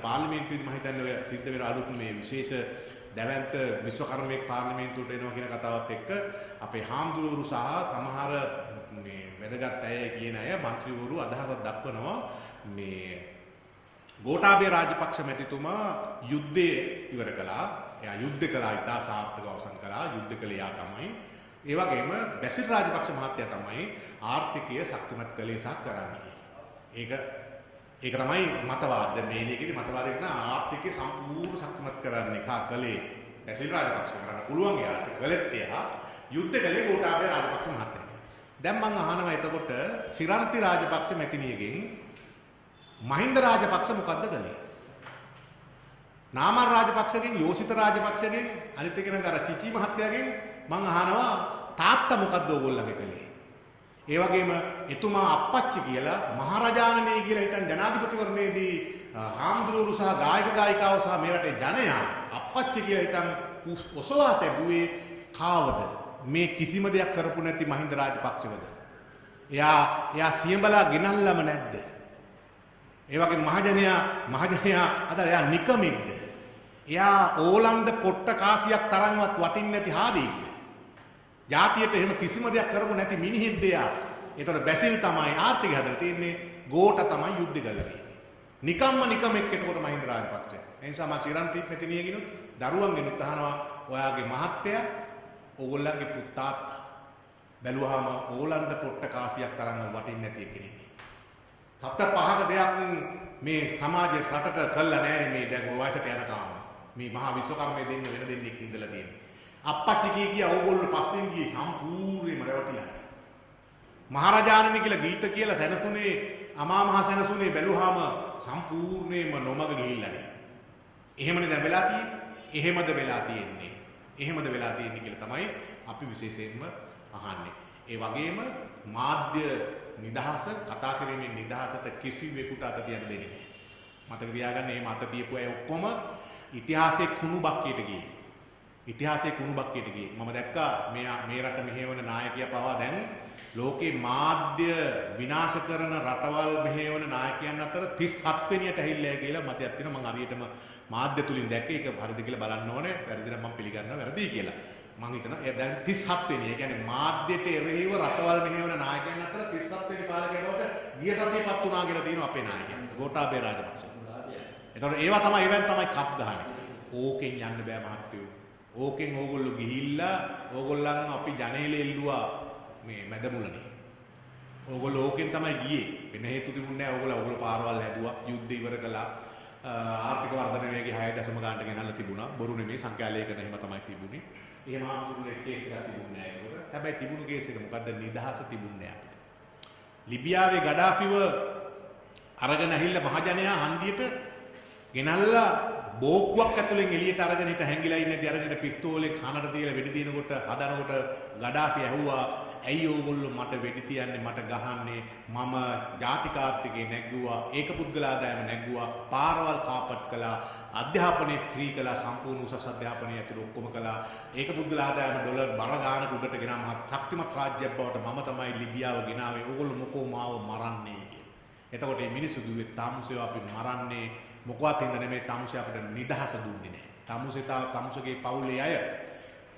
පාර්ලිමේන්තුවේදී මම හිතන්නේ ඔය සිද්ධ වෙන අලුත් මේ විශේෂ දැවැන්ත විශ්වකර්මයෙක් පාර්ලිමේන්තුවට එනවා කියන කතාවත් එක්ක අපේ හාමුදුරුවරු සහ සමහර මේ වැදගත් අය කියන අය മന്ത്രിවරු අදහසක් දක්වනවා මේ ගෝඨාභය රාජපක්ෂ මැතිතුමා යුද්ධය ඉවර කළා. එයා යුද්ධ කළා, ඉතා සාර්ථකව අවසන් කළා. යුද්ධ කළේ යා තමයි. ඒ වගේම බැසිල් රාජපක්ෂ මහත්තයා තමයි ආර්ථිකය ශක්තිමත් කළේ සහ කරන්නේ. ඒක තමයි මතවාද. දැන් මේ දෙකේදී මතවාදය කියන ආර්ථිකය සම්පූර්ණ ශක්තිමත් කරන්න එක කළේ බැසිල් රාජපක්ෂ කරන්න පුළුවන් යාට. කළෙත් එයා යුද්ධ කළේ ගෝඨාභය රාජපක්ෂ මහත්තයා. දැන් මම අහනවා එතකොට සිරන්ති රාජපක්ෂ මැතිණියගෙන් මහින්ද රාජපක්ෂ මොකද්ද කළේ? නාමල් රාජපක්ෂගෙන්, යෝසිත රාජපක්ෂගෙන්, අනිත් එක නගර චිචි මහත්තයාගෙන් මම අහනවා තාත්තා මොකද්ද ඕගොල්ලන්ගේ කළේ? ඒ වගේම එතුමා අප්පච්චි කියලා මහරජාණනේ කියලා හිටන් ජනාධිපතිවරණයේදී හාමුදුරුවරු සහ ගායක ගායිකාවෝ සහ මේ රටේ ජනයා අප්පච්චි කියලා හිටන් ඔසවා තිබුවේ කාවද? මේ කිසිම දෙයක් කරපු නැති මහින්ද රාජපක්ෂවද? එයා සියඹලා ගෙනල්ලම නැද්ද? ඒ වගේ මහජනයා අද එයා නිකමෙක්ද? එයා ඕලන්ද පොට්ට කාසියක් තරම්වත් වටින්නේ නැති හාදීක්ද? ජාතියට එහෙම කිසිම දෙයක් කරපු නැති මිනිහෙක්ද එයා? ඒතර බැසිල් තමයි ආර්ථිකය හදලා තියෙන්නේ, ගෝඨ තමයි යුද්ධ කරලා තියෙන්නේ. නිකම්ම එතකොට මහින්ද රාජපක්ෂ. ඒ නිසා මම සිරන්ති මෙතනියගෙනුත් දරුවන්ගෙනුත් අහනවා ඔයාගේ මහත්තයා ඕගොල්ලන්ගේ පුතාත් බැලුවාම ඕලන්ද පොට්ට කාසියක් තරම්වත් වටින්නේ නැති කෙනෙක්. සත පහක දෙයක් මේ සමාජයේ රටට කළා නෑනේ මේ දැන් වයසට යනකම්. මේ මහා විශ්වකර්මයේ දෙන්න වෙන දෙන්නෙක් ඉඳලා තියෙනවා. අප්පච්චි කිය ඕගොල්ලෝ පස්සෙන් ගියේ සම්පූර්ණයෙන්ම රැවටිලා. මහරජාණනි කියලා ගීත කියලා සැනසුනේ අමා මහ සැනසුනේ බැලුවාම සම්පූර්ණයෙන්ම නොමග ගිහිල්ලානේ. එහෙමනේ දැන් වෙලා තියෙන්නේ. එහෙමද වෙලා තියෙන්නේ. එහෙමද වෙලා තියෙන්නේ කියලා තමයි අපි විශේෂයෙන්ම අහන්නේ. ඒ වගේම මාධ්‍ය නිදහස, කතා කිරීමේ නිදහසට කිසිවෙකුට අත තියන්න දෙන්නේ නැහැ. මතක තියාගන්න මේ මත තියපු අය ඔක්කොම ඉතිහාසයේ කුණු බක්කියට ගියේ. ඉතිහාසයේ කුණු බක්කියට ගියේ. මම දැක්කා මේ රට මෙහෙවන නායකයා පවා දැන් ලෝකේ මාධ්‍ය විනාශ කරන රටවල් මෙහෙවන නායකයන් අතර 37 වෙනියට ඇහිල්ලා කියලා මතයක් තියෙනවා. මම හරියටම මාධ්‍ය තුලින් දැක්කේ. ඒක හරිද කියලා බලන්න ඕනේ. වැරදිද මම පිළිගන්නවා වැරදි කියලා. මම හිතනවා දැන් 37 වෙනි. ඒ කියන්නේ මාධ්‍යට එරෙහිව රටවල් මෙහෙවන නායකයන් අතර 37 වෙනි පාලකයාට ගිය සතියේපත් වුණා කියලා තියෙනවා අපේ නායකයන්. ගෝඨාභය රාජපක්ෂ. එතකොට ඒවා තමයි ඒවෙන් තමයි කප් ගහන්නේ. ඕකෙන් යන්න බෑ මහත්තයෝ. ඕකෙන් ඕගොල්ලෝ ගිහිල්ලා ඕගොල්ලන් අපි ජනේලෙ එල්ලුවා මේ මැදමුලනේ. ඕගොල්ලෝ ඕකෙන් තමයි ගියේ. වෙන හේතු තිබුණේ නැහැ. ඕගොල්ලෝ පාරවල් හැදුවා, යුද්ධ ඉවර කළා. ආර්ථික වර්ධන වේගය 6 ගානට ගෙනල්ලා තිබුණා. බොරු නෙමෙයි, සංඛ්‍යා ලේඛන එහෙම තමයි තිබුණේ. එහෙම ආමුදුනේ කේස් එකක් තිබුණේ නැහැ ඒකට. හැබැයි තිබුණු කේස් එක මොකද්ද? නිදහස තිබුණේ නැහැ අපිට. ලිබියාවේ ගඩාෆිව අරගෙන ඇහිල්ලා මහජනයා හන්දියට ගෙනල්ලා බෝක්කුවක් ඇතුලෙන් එළියට අරගෙන හිට හැංගිලා ඉන්නේ අරගෙන පිස්තෝලේ කනට තියලා වෙඩි තියනකොට හදනකොට ගඩාෆි ඇහුවා ඇයි ඕගොල්ලෝ මට වෙඩි තියන්නේ මට ගහන්නේ මම ජාතිකාර්ථිකේ නැග්ගුවා ඒක පුද්ගල ආදායම නැග්ගුවා පාරවල් කාපට් කළා අධ්‍යාපනයේ ෆ්‍රී කළා සම්පූර්ණ උසස් අධ්‍යාපනයේ ඇතුළු ඔක්කොම කළා ඒක පුද්ගල ආදායම ඩොලර් බර ගානක උඩට ගෙනා මහත් ශක්තිමත් රාජ්‍යයක් බවට මම තමයි ලිබියාව ගෙනාවේ ඕගොල්ලෝ මොකෝ මාව මරන්නේ කියලා. එතකොට මේ මිනිස්සු කිව්වේ තාමුසෙව අපි මරන්නේ මොකවත් හින්දා නෙමෙයි තමුසේ අපිට නිදහස දුන්නේ නැහැ. තමුසේගේ පවුලේ අය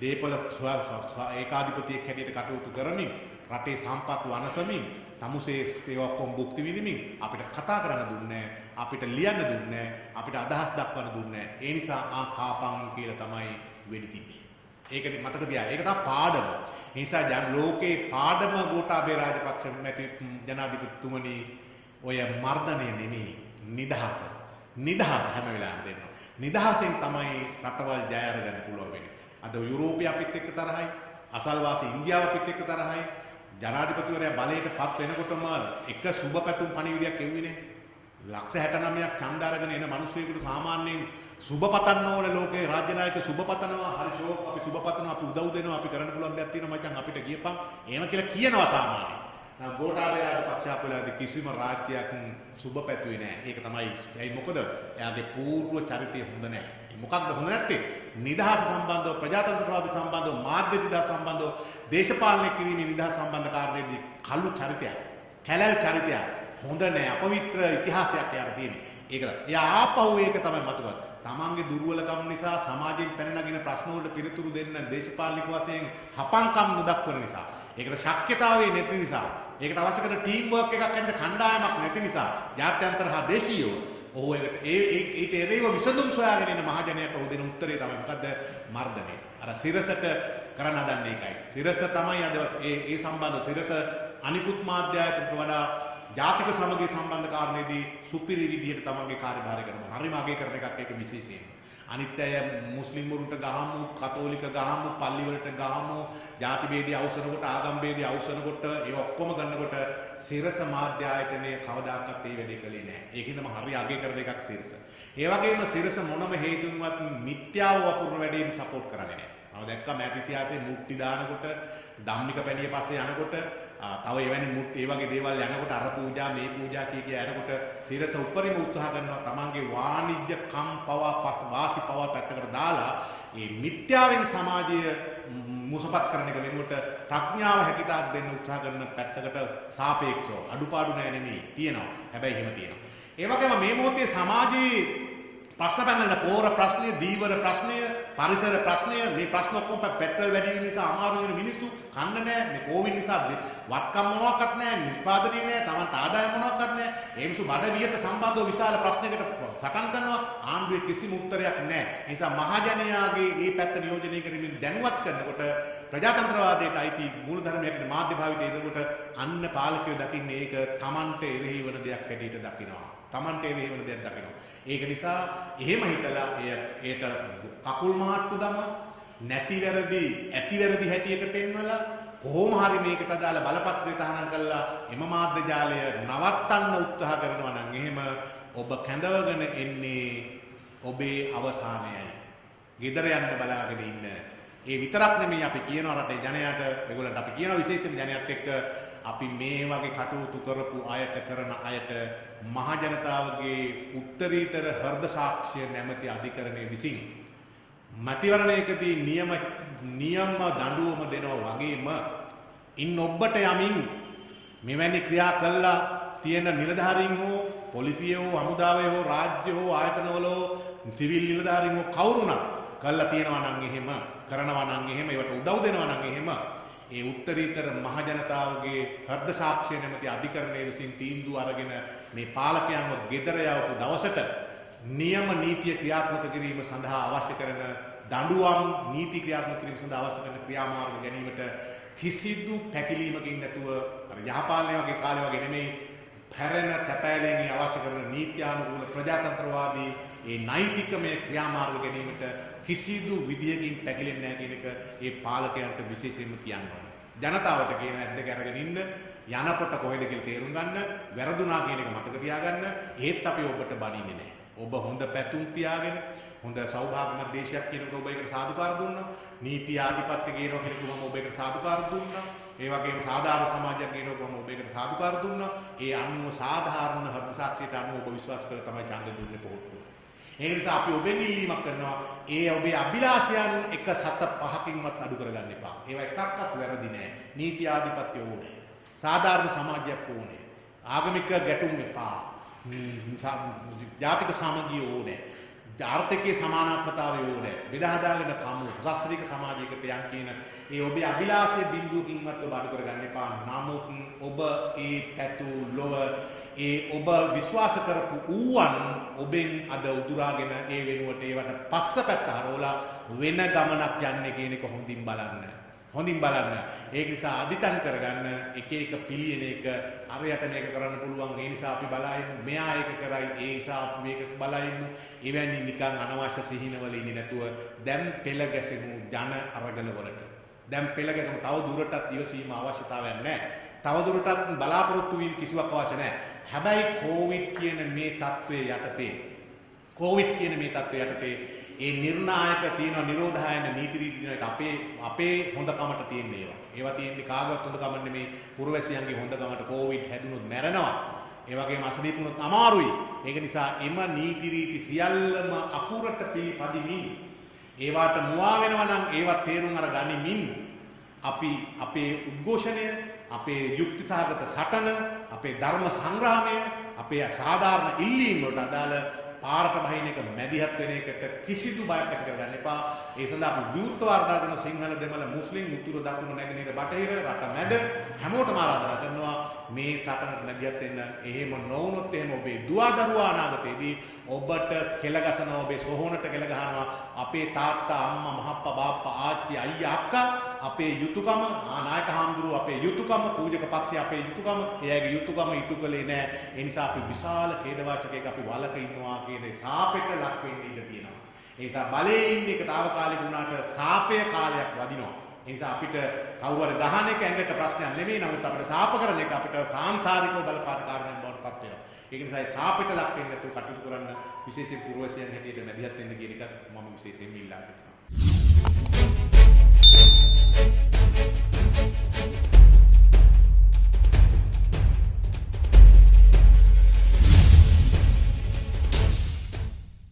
දීපල ඒකාධිපතියෙක් හැටියට කටයුතු කරමින් රටේ සම්පත් වනසමින් තමුසේ ඒවා කොම් භුක්ති විඳිමින් අපිට කතා කරන්න දුන්නේ නැහැ. අපිට ලියන්න දුන්නේ නැහැ. අපිට අදහස් දක්වන්න දුන්නේ නැහැ. ඒ නිසා කාපන් කියලා තමයි වෙඩි තිබ්බේ. ඒකනේ මතක තියාගන්න. ඒක තමයි පාඩම. ඒ නිසා ලෝකේ පාඩම ගෝඨාභය රාජපක්ෂ නැති ජනාධිපතිතුමනි ඔය මර්ධනය නෙමෙයි නිදහස. නිදහස හැම වෙලාවෙම දෙන්න. නිදහසෙන් තමයි රටවල් ජය අරගන්න පුළුවන් වෙන්නේ. අද යුරෝපය අපිත් එක්ක තරහයි, අසල්වාසී ඉන්දියාව අපිත් එක්ක තරහයි. ජනාධිපතිවරයා බලයට පත් වෙනකොටම එක සුබ පැතුම් පණිවිඩයක් එව්විනේ. 69ක් ඡන්ද අරගෙන එන මිනිස්සුයෙකුට සාමාන්‍යයෙන් සුබ පතන්න ඕනේ ලෝකේ රාජ්‍ය නායක සුබ පතනවා. හරි ෂෝක් අපි සුබ පතනවා, අපි උදව් දෙනවා, අපි කරන්න පුළුවන් දෙයක් තියෙනවා මචං අපිට ගියපන්. එහෙම කියලා කියනවා සාමාන්‍යයෙන්. ගෝඨාභය රාජපක්ෂ අපලදී කිසිම රාජ්‍යයක් සුබ පැතුවේ නැහැ. ඒක තමයි. ඇයි මොකද? එයාගේ පූර්ව චරිතය හොඳ නැහැ. මොකක්ද හොඳ නැත්තේ? නිදහස සම්බන්ධව, ප්‍රජාතන්ත්‍රවාදී සම්බන්ධව, මාධ්‍ය නිදහස සම්බන්ධව, දේශපාලනය කිරීමේ නිදහස සම්බන්ධ කාර්යයේදී කළු චරිතයක්, කැලැල් චරිතයක් හොඳ නැහැ. අපවිත්‍ර ඉතිහාසයක් යාර තියෙන්නේ. ඒක තමයි. එයා ආපහු ඒක තමයි මතු කරන්නේ. තමන්ගේ දුර්වලකම් නිසා සමාජයෙන් පැන නගින ප්‍රශ්න වලට පිළිතුරු දෙන්න දේශපාලනික වශයෙන් හපංකම් නොදක්වන නිසා. ඒකට ශක්්‍යතාවය නැති නිසා. ඒකට අවශ්‍ය කරන ටීම් වර්ක් එකක් ඇන්න කණ්ඩායමක් නැති නිසා. ජාත්‍යන්තර හා දේශීයව ඔහු ඊට එරෙහිව විසඳුම් සොයාගෙන ඉන්න මහජනයාට ඔහු දෙන උත්තරේ තමයි මොකද්ද? මර්ධනය. අර සිරසට කරන්න හදන්නේ ඒකයි. සිරස තමයි අද ඒ සම්බන්ධ සිරස අනිකුත් මාධ්‍ය ආයතනට වඩා ජාතික සමගිය සම්බන්ධ කාරණේදී සුපිරි විදිහට තමන්ගේ කාර්යභාරය කරනවා. හරිම අගය කරන එකක් ඒක විශේෂයෙන්. අනිත් අය මුස්ලිම් වරුන්ට ගහමු, කතෝලික ගහමු, පල්ලි වලට ගහමු, ಜಾති ભેදී අවසන කොට ආගම් ભેදී අවසන කොට ඒ ඔක්කොම ගන්නකොට සිරස මාධ්‍ය ආයතනයේ කවදාකවත් ඒ වැඩේ කළේ නැහැ. ඒකින්ද මම හරි අගය කරන එකක් සිරස. ඒ වගේම සිරස මොනම හේතුන්වත් මිත්‍යාව වපුරන වැඩේදී සපෝට් කරන්නේ නැහැ. මම දැක්කා මෑත ඉතිහාසයේ මුට්ටි දානකොට ධම්මික පැණිය පස්සේ යනකොට තව එවැනි ඒ වගේ දේවල් යනකොට අර පූජා මේ පූජා කිය යනකොට සිරස උපරිම උත්සාහ කරනවා තමන්ගේ වාණිජ්‍ය කම් පවා වාසි පවා පැත්තකට දාලා මේ මිත්‍යාවෙන් සමාජය මුසපත් කරන එක වෙනුවට ප්‍රඥාව හැකිතාක් දෙන්න උත්සාහ කරන පැත්තකට සාපේක්ෂව අඩුපාඩු නෑ නෙමෙයි තියෙනවා. හැබැයි එහෙම තියෙනවා. ඒ වගේම මේ මොහොතේ සමාජයේ ප්‍රශ්න පැනන පෝර ප්‍රශ්නය, දීවර ප්‍රශ්නය, පරිසර ප්‍රශ්නය, මේ ප්‍රශ්න ඔක්කොම පෙට්‍රල් වැඩි වීම නිසා අමාරු වෙන මිනිස්සු කන්න නැහැ. මේ කොවිඩ් නිසා වත්කම් මොනවාක්වත් නැහැ, නිෂ්පාදනය නැහැ, තමන්ට ආදායම මොනවාක්වත් නැහැ. ඒ මිනිස්සු බඩ වියත සම්බන්ධව විශාල ප්‍රශ්නයකට සටන් කරනවා. ආණ්ඩුවේ කිසිම උත්තරයක් නැහැ. ඒ නිසා මහජනයාගේ මේ පැත්ත නියෝජනය කිරීමෙන් දැනුවත් කරනකොට ප්‍රජාතන්ත්‍රවාදයට අයිති මූලධර්මයකට මාධ්‍ය භාවිතය එතකොට අන්න පාලකයෝ දකින්නේ ඒක තමන්ට එරෙහි වෙන දෙයක් හැටියට දකිනවා. තමන්ට එරෙහි වෙන දෙයක් දකිනවා. ඒක නිසා එහෙම හිතලා ඒට කකුල් මාට්ටු දම නැති වැරදි ඇති වැරදි හැටියට පෙන්වලා කොහොම හරි මේකට අදාළ බලපත්‍රය තහනම් කළා එම මාධ්‍ය ජාලය නවත්තන්න උත්සාහ කරනවා නම් එහෙම ඔබ කැඳවගෙන එන්නේ ඔබේ අවසානයයි. ගෙදර යන්න බලාගෙන ඉන්න. ඒ විතරක් නෙමෙයි අපි කියනවා රටේ ජනයාට ඒගොල්ලන්ට අපි කියනවා විශේෂයෙන්ම ජනයාත් එක්ක අපි මේ වගේ කටයුතු කරපු අයට කරන අයට මහ ජනතාවගේ උත්තරීතර හෘද සාක්ෂිය නැමැති අධිකරණය විසින් මැතිවරණයකදී නියම දඬුවම දෙනවා වගේම ඉන් ඔබට යමින් මෙවැනි ක්‍රියා කළා තියෙන නිලධාරීන් හෝ පොලිසිය හෝ හමුදාවේ හෝ රාජ්‍ය හෝ ආයතනවල හෝ සිවිල් නිලධාරීන් හෝ කවුරුණක් කළා තියෙනවා නම් එහෙම කරනවා නම් එහෙම ඒවට උදව් දෙනවා නම් එහෙම ඒ උත්තරීතර මහ ජනතාවගේ හෘද සාක්ෂිය නැමැති අධිකරණය විසින් තීන්දුව අරගෙන මේ පාලකයන්ව ගෙදර යවපු දවසට නියම නීතිය ක්‍රියාත්මක කිරීම සඳහා අවශ්‍ය කරන දඬුවම් නීති ක්‍රියාත්මක කිරීම සඳහා අවශ්‍ය කරන ක්‍රියාමාර්ග ගැනීමට කිසිදු පැකිලීමකින් නැතුව අර යහපාලනය වගේ කාලේ වගේ නෙමෙයි පැරණ තැපෑලෙන් අවශ්‍ය කරන නීත්‍යානුකූල ප්‍රජාතන්ත්‍රවාදී ඒ නෛතිකමය ක්‍රියාමාර්ග ගැනීමට කිසිදු විදියකින් පැකිලෙන්නේ නැහැ කියන එක ඒ පාලකයන්ට විශේෂයෙන්ම කියන්න ඕනේ. ජනතාවට කියන ඇද්දක අරගෙන ඉන්න යනකොට කොහෙද කියලා තේරුම් ගන්න, වැරදුනා කියන එක මතක තියාගන්න. ඒත් අපි ඔබට බනින්නේ නැහැ. ඔබ හොඳ පැතුම් තියාගෙන හොඳ සෞභාග්‍යමත් දේශයක් කියනකොට ඔබ ඒකට සාදුකාර දුන්නා. නීති ආධිපත්‍ය කියනවා කියනකොට ඔබ ඒකට සාදුකාර දුන්නා. ඒ වගේම සාධාරණ සමාජයක් කියනකොට ඔබ ඒකට සාදුකාර දුන්නා. ඒ අනුව සාධාරණ හෘද සාක්ෂියට අනුව ඔබ විශ්වාස කළා තමයි ඡන්ද දුන්නේ පොහොට්ටුව. ඒ නිසා අපි ඔබෙන් ඉල්ලීමක් කරනවා ඒ ඔබේ අභිලාෂයන් එක සත පහකින්වත් අඩු කරගන්න එපා. ඒවා එකක්වත් වැරදි නෑ. නීති ආධිපත්‍ය ඕනේ. සාධාරණ සමාජයක් ඕනේ. ආගමික ගැටුම් එපා. ජාතික සමගිය ඕනේ. ආර්ථිකයේ සමානාත්මතාවය ඕනේ. බෙදා හදාගෙන කමු සාස්ත්‍රීය සමාජයකට යන් කියන ඒ ඔබේ අභිලාෂය බිඳුවකින්වත් ඔබ අඩු කරගන්න එපා. නමුත් ඔබ ඒ පැතු ලොව ඒ ඔබ විශ්වාස කරපු ඌවන් ඔබෙන් අද උදුරාගෙන ඒ වෙනුවට ඒවට පස්සපැත්ත හරවලා වෙන ගමනක් යන්නේ කියන එක හොඳින් බලන්න. හොඳින් බලන්න. ඒක නිසා අදිටන් කරගන්න එක එක පිළියෙන එක අරයට මේක කරන්න පුළුවන්. ඒ නිසා අපි බලයිමු. මෙයා ඒක කරයි. ඒ නිසා අපි මේක බලයිමු. එවැනි නිකන් අනවශ්‍ය සිහිනවල ඉන්නේ නැතුව දැන් පෙළ ගැසෙමු ජන අරගල වලට. දැන් පෙළ ගැසෙමු. තව දුරටත් ඉවසීම අවශ්‍යතාවයක් නැහැ. තව දුරටත් බලාපොරොත්තු වීම කිසිවක් අවශ්‍ය නැහැ. හැබැයි කොවිඩ් කියන මේ තත්ත්වයේ යටතේ ඒ නිර්ණායක තියෙන නිරෝධායන නීති රීති දින එක අපේ හොඳකමට තියෙන ඒවා තියෙන්නේ කාගවත් හොඳකම නෙමේ පුරවැසියන්ගේ හොඳකමට කොවිඩ් හැදුනොත් මැරෙනවා ඒ වගේම අසනීප වුණොත් අමාරුයි ඒක නිසා එම නීති රීති සියල්ලම අකුරට පිළිපදිමින් ඒවට මුවා වෙනවා නම් ඒවා තේරුම් අර ගනිමින් අපි අපේ උද්ඝෝෂණය අපේ යුක්ති සහගත සටන අපේ ධර්ම සංග්‍රාමය අපේ සාධාරණ ඉල්ලීම් වලට අදාළ පාරට බහින එක මැදිහත් වෙන එකට කිසිදු බයක් ඇති කරගන්න එපා. ඒ සඳහා අපි විවෘත වාර්තා කරන සිංහල දෙමළ මුස්ලිම් උතුරු දකුණු නැගෙනහිර බටහිර රට මැද හැමෝටම ආරාධනා කරනවා මේ සටනට මැදිහත් වෙන්න. එහෙම නොවුනොත් එහෙම ඔබේ දුවා දරුවා අනාගතයේදී ඔබට කෙල ගසනවා, ඔබේ සොහොනට කෙල ගහනවා. අපේ තාත්තා අම්මා මහප්පා බාප්පා ආච්චි අයියා අක්කා අපේ යුතුයකම නායක හාමුදුරුව අපේ යුතුයකම පූජක පක්ෂය අපේ යුතුයකම එයාගේ යුතුයකම ඉටු කළේ නැහැ. ඒ නිසා අපි විශාල ඛේදවාචකයක අපි වලක ඉන්නවා කියන සාපෙට ලක් වෙන්න ඉඩ තියෙනවා. ඒ නිසා බලයේ ඉන්න එක తాවකාලික වුණාට සාපය කාලයක් වදිනවා. ඒ නිසා අපිට කවුරු හරි ගහන එක ඇඟට ප්‍රශ්නයක් නෙමෙයි. නමුත් අපිට සාප කරන එක අපිට සාංශාරිකව බලපාන කාරණයක් බවට පත් වෙනවා. ඒක නිසා ඒ සාපෙට ලක් වෙන්න නැතුව කටයුතු කරන්න විශේෂයෙන් පුරවැසියන් හැටියට මැදිහත් වෙන්න කියන එකත් මම විශේෂයෙන් ඉල්ලා සිටිනවා.